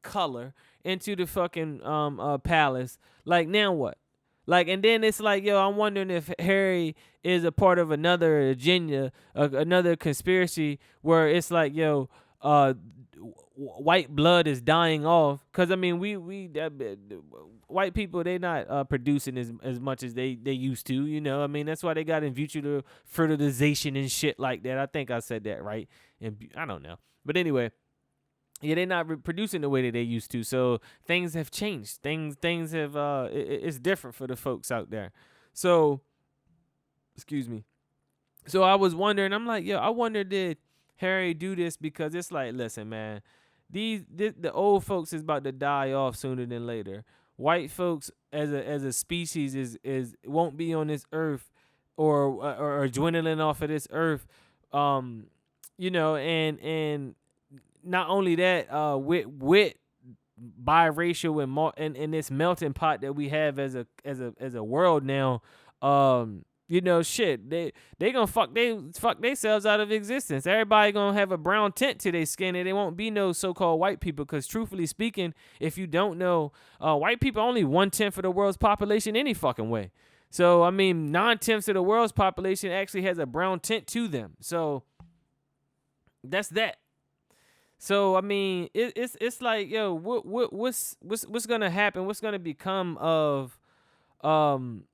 color into the fucking palace. Like, now what? Like, and then it's like, yo, I'm wondering if Harry is a part of another agenda, another conspiracy where it's like, yo, white blood is dying off. Because I mean, white people, they not producing as much as they used to, you know. I mean, that's why they got in vitro fertilization and shit like that. I think I said that right, and I don't know, but anyway, yeah, they're not producing the way that they used to. So things have changed. Things have it's different for the folks out there. So excuse me. So I was wondering, I'm like, yo, I wonder, did Harry do this because it's like, listen, man, the old folks is about to die off sooner than later. White folks as a species is won't be on this earth or dwindling off of this earth, you know, and not only that, with biracial and this melting pot that we have as a world now, shit, they gonna fuck themselves out of existence. Everybody gonna have a brown tint to their skin, and they won't be no so-called white people. Because truthfully speaking, if you don't know, white people are only 1/10 of the world's population any fucking way. So I mean, 9/10 of the world's population actually has a brown tint to them. So that's that. So I mean, it's like, yo, what's gonna happen? What's gonna become of um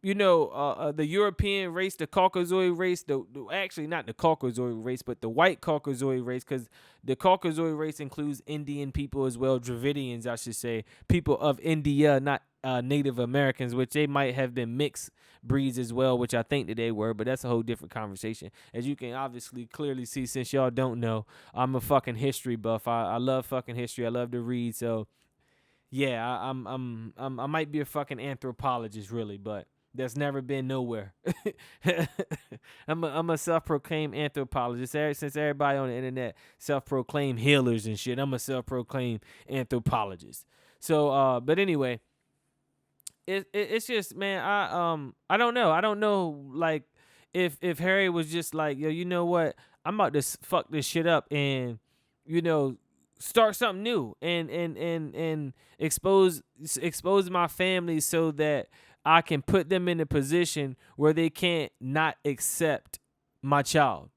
the European race, the Caucasoid race, actually not the Caucasoid race, but the white Caucasoid race, because the Caucasoid race includes Indian people as well, Dravidians, I should say, people of India, not Native Americans, which they might have been mixed breeds as well, which I think that they were, but that's a whole different conversation. As you can obviously clearly see, since y'all don't know, I'm a fucking history buff. I love fucking history. I love to read. So yeah, I might be a fucking anthropologist, really, but that's never been nowhere. I'm a self-proclaimed anthropologist. Since everybody on the internet self-proclaimed healers and shit, I'm a self-proclaimed anthropologist. So, but anyway, it's just, man, I don't know. I don't know, like, if Harry was just like, yo, you know what? I'm about to fuck this shit up and, start something new and expose my family so that I can put them in a position where they can't not accept my child.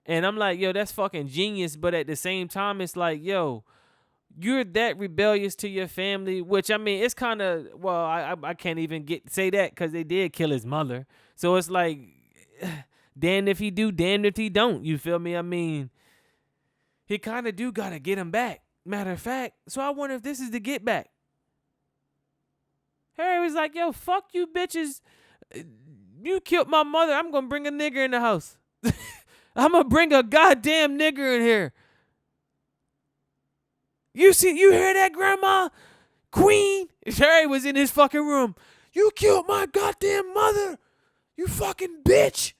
And I'm like, yo, that's fucking genius. But at the same time, it's like, yo, you're that rebellious to your family, which, I mean, it's kind of, well, I can't even say that because they did kill his mother. So it's like, damned if he do, damned if he don't. You feel me? I mean, he kind of do got to get him back. Matter of fact, so I wonder if this is the get back. Harry was like, yo, fuck you bitches. You killed my mother. I'm going to bring a nigger in the house. I'm going to bring a goddamn nigger in here. You hear that, Grandma? Queen? Harry was in his fucking room. You killed my goddamn mother. You fucking bitch.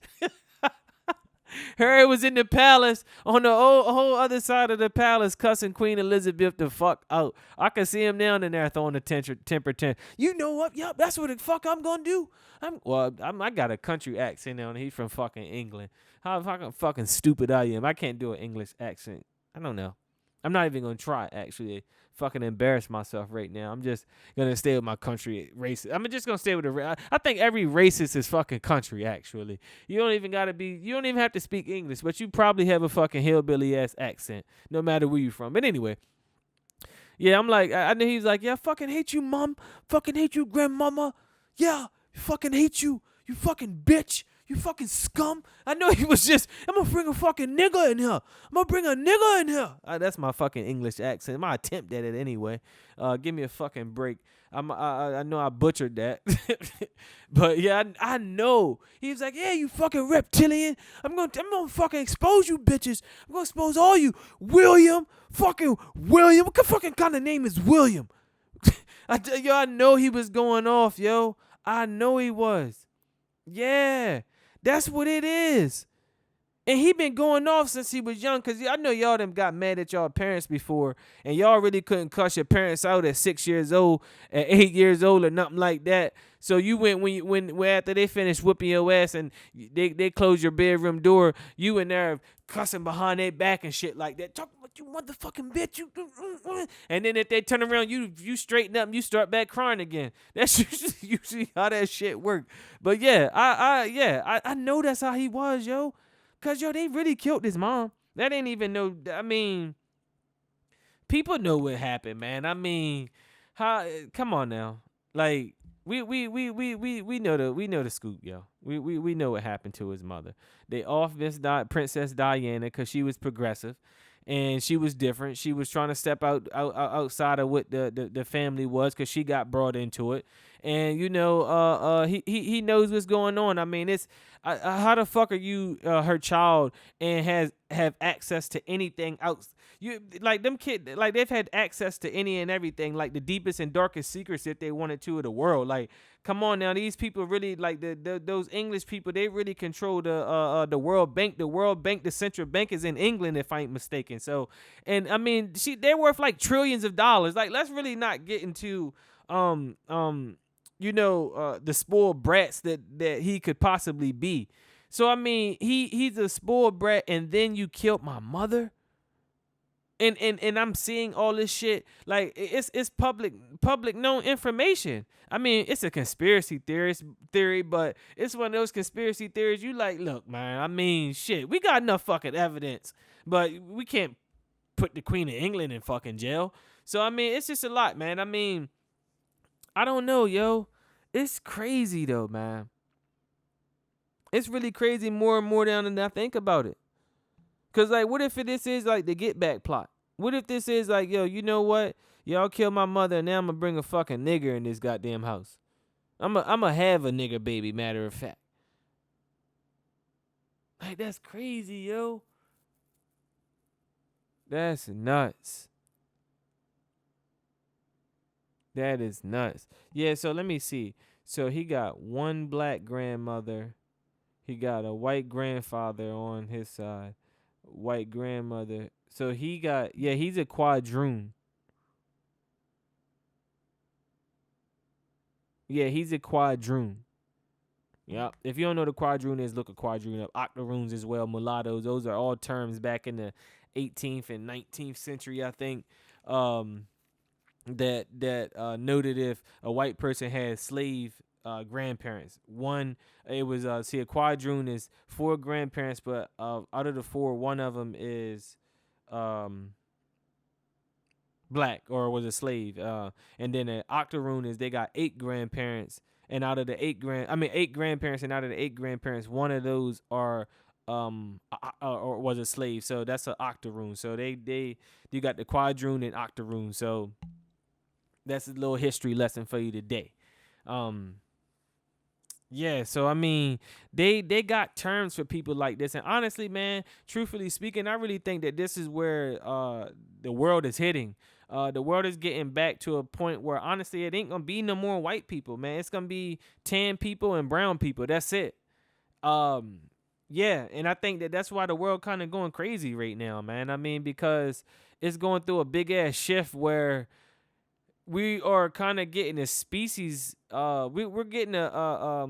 Harry was in the palace on the whole other side of the palace cussing Queen Elizabeth the fuck out. I can see him down in there throwing a temper tantrum. You know what? Yup, that's what the fuck I'm going to do. I got a country accent now, and he's from fucking England. How fucking stupid I am. I can't do an English accent. I don't know. I'm not even going to try, actually. Fucking embarrass myself right now. I'm just going to stay with my country race. I'm just going to stay with I think every racist is fucking country, actually. You don't even have to speak English, but you probably have a fucking hillbilly-ass accent, no matter where you're from. But anyway, yeah, I'm like, I know he's like, yeah, I fucking hate you, Mom. Fucking hate you, Grandmama. Yeah, fucking hate you. You fucking bitch. You fucking scum. I know he was just, I'm going to bring a fucking nigga in here. I'm going to bring a nigga in here. That's my fucking English accent. My attempt at it anyway. Give me a fucking break. I know I butchered that. But yeah, I know. He was like, yeah, you fucking reptilian. I'm going to fucking expose you bitches. I'm going to expose all you. William. Fucking William. What fucking kind of name is William? I know he was going off, yo. I know he was. Yeah. That's what it is. And he been going off since he was young, because I know y'all them got mad at y'all parents before, and y'all really couldn't cuss your parents out at 6 years old, at 8 years old, or nothing like that. So you went when after they finished whooping your ass and they closed your bedroom door, you in there cussing behind their back and shit like that. Talk about you motherfucking bitch, you. And then if they turn around, you straighten up and you start back crying again. That's usually how that shit worked. But yeah, I know that's how he was, yo. Cause yo, they really killed his mom. That ain't even no. I mean, people know what happened, man. I mean, how? Come on now, like we know the scoop, yo. We know what happened to his mother. They off Princess Diana because she was progressive, and she was different. She was trying to step outside of what the family was, because she got brought into it, and he knows what's going on. I mean, it's how the fuck are you her child and have access to anything else? You like them kid like they've had access to any and everything, like the deepest and darkest secrets if they wanted to of the world. Like, come on now, these people really like those English people. They really control the World Bank. The World Bank, the central bank is in England, if I ain't mistaken. So, and I mean, they're worth like trillions of dollars. Like, let's really not get into the spoiled brats that he could possibly be. So I mean, he's a spoiled brat, and then you killed my mother. And I'm seeing all this shit, like it's public known information. I mean, it's a conspiracy theory, but it's one of those conspiracy theories you like, look, man, I mean, shit, we got enough fucking evidence, but we can't put the Queen of England in fucking jail. So I mean, it's just a lot, man. I mean, I don't know, yo. It's crazy though, man. It's really crazy more and more down than I think about it. Cause like, what if this is like the get back plot? What if this is like, yo, you know what? Y'all killed my mother, and now I'm gonna bring a fucking nigger in this goddamn house. I'ma have a nigger baby. Matter of fact, like that's crazy, yo. That's nuts. That is nuts. Yeah. So let me see. So he got one black grandmother. He got a white grandfather on his side. White grandmother. So he's a quadroon. Yeah, he's a quadroon. Yeah. If you don't know what a quadroon is, look a quadroon up. Octoroons as well, mulattoes. Those are all terms back in the 18th and 19th century, I think. That noted if a white person had slave grandparents. One, it was see, a quadroon is four grandparents, but out of the four, one of them is black or was a slave. And then an octoroon is they got eight grandparents, and out of the eight grandparents, and out of the eight grandparents, one of those are or was a slave. So that's an octoroon. So you got the quadroon and octoroon. So that's a little history lesson for you today. Yeah, so I mean, they got terms for people like this, and honestly, man, truthfully speaking, I really think that this is where the world is hitting. The world is getting back to a point where honestly, it ain't gonna be no more white people, man. It's gonna be tan people and brown people. That's it. Yeah, and I think that that's why the world kind of going crazy right now, man. I mean, because it's going through a big ass shift where we are kind of getting a species. We're getting a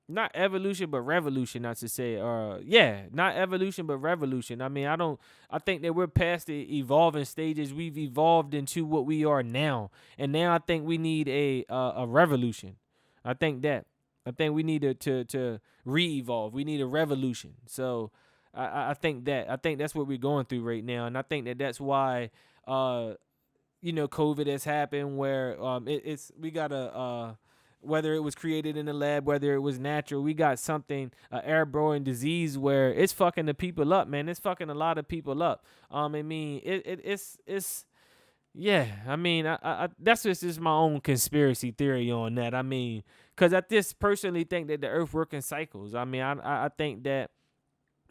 not evolution but revolution, not to say. Yeah, not evolution but revolution. I mean, I think that we're past the evolving stages. We've evolved into what we are now, and now I think we need a revolution. I think that. I think we need to re-evolve. We need a revolution. So I think that's what we're going through right now, and I think that that's why COVID has happened, where we got a whether it was created in the lab, whether it was natural, we got something, airborne disease where it's fucking the people up, man. It's fucking a lot of people up. I mean, it's yeah. I mean, I that's just my own conspiracy theory on that. I mean, because I just personally think that the Earth works in cycles. I mean, I think that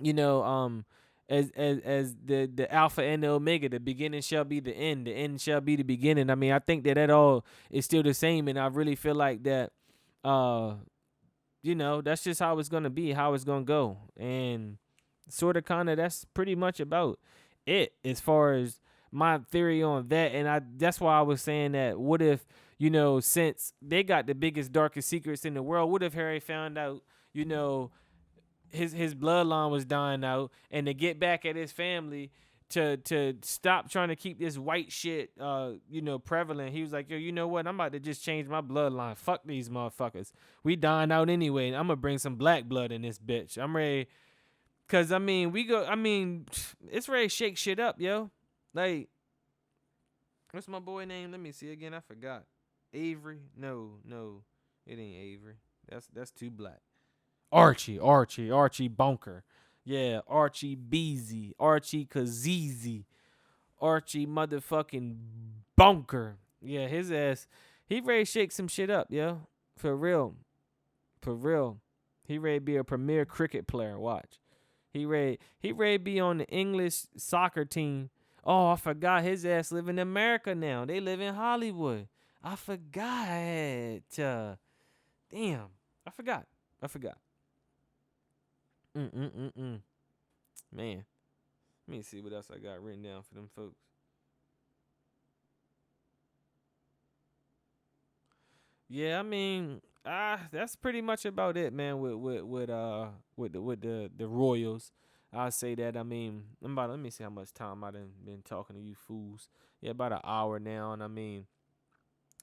you know as the alpha and the omega, the beginning shall be the end shall be the beginning. I mean, I think that all is still the same, and I really feel like that that's just how it's gonna be, how it's gonna go. And sort of kind of that's pretty much about it as far as my theory on that. And that's why I was saying that what if, since they got the biggest, darkest secrets in the world, what if Harry found out, his bloodline was dying out, and to get back at his family to stop trying to keep this white shit prevalent, he was like, yo, you know what, I'm about to just change my bloodline. Fuck these motherfuckers, we dying out anyway. I'm gonna bring some black blood in this bitch. I'm ready, cause I mean it's ready to shake shit up, yo. Like, what's my boy name? Let me see again, I forgot. Avery? No, it ain't Avery. That's too black. Archie Bunker. Yeah, Archie Beezy, Archie Kazizi, Archie motherfucking Bunker. Yeah, his ass He ready to shake some shit up, yo. For real. For real. He ready to be a premier cricket player. Watch. He ready to be on the English soccer team. Oh, I forgot his ass live in America now. They live in Hollywood. I forgot. Damn. I forgot. Man. Let me see what else I got written down for them folks. Yeah, I mean, that's pretty much about it, man. With the Royals, I'll say that. I mean, let me see how much time I done been talking to you fools. Yeah, about an hour now, and I mean,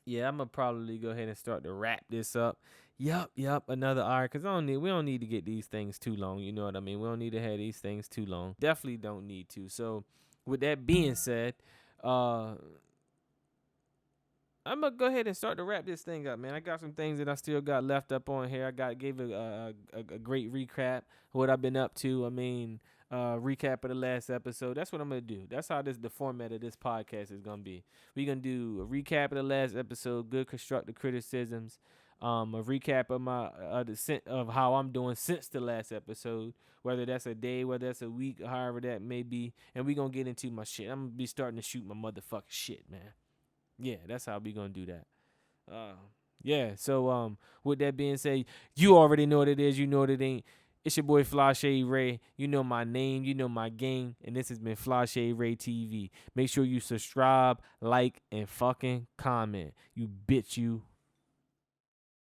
yeah, I'm gonna probably go ahead and start to wrap this up. Yup, another hour, cause we don't need to get these things too long. You know what I mean? We don't need to have these things too long. Definitely don't need to. So, with that being said, uh. I'm gonna go ahead and start to wrap this thing up, man. I got some things that I still got left up on here. Gave a great recap of what I've been up to. I mean, recap of the last episode. That's what I'm gonna do. That's how the format of this podcast is gonna be. We're gonna do a recap of the last episode, good constructive criticisms, a recap of my of how I'm doing since the last episode, whether that's a day, whether that's a week, however that may be, and we gonna get into my shit. I'm gonna be starting to shoot my motherfucking shit, man. Yeah, that's how we gonna do that. Yeah. So with that being said, you already know what it is. You know what it ain't. It's your boy Fly Shade Ray. You know my name. You know my game. And this has been FlyShadeRayTV. Make sure you subscribe, like, and fucking comment. You bitch you.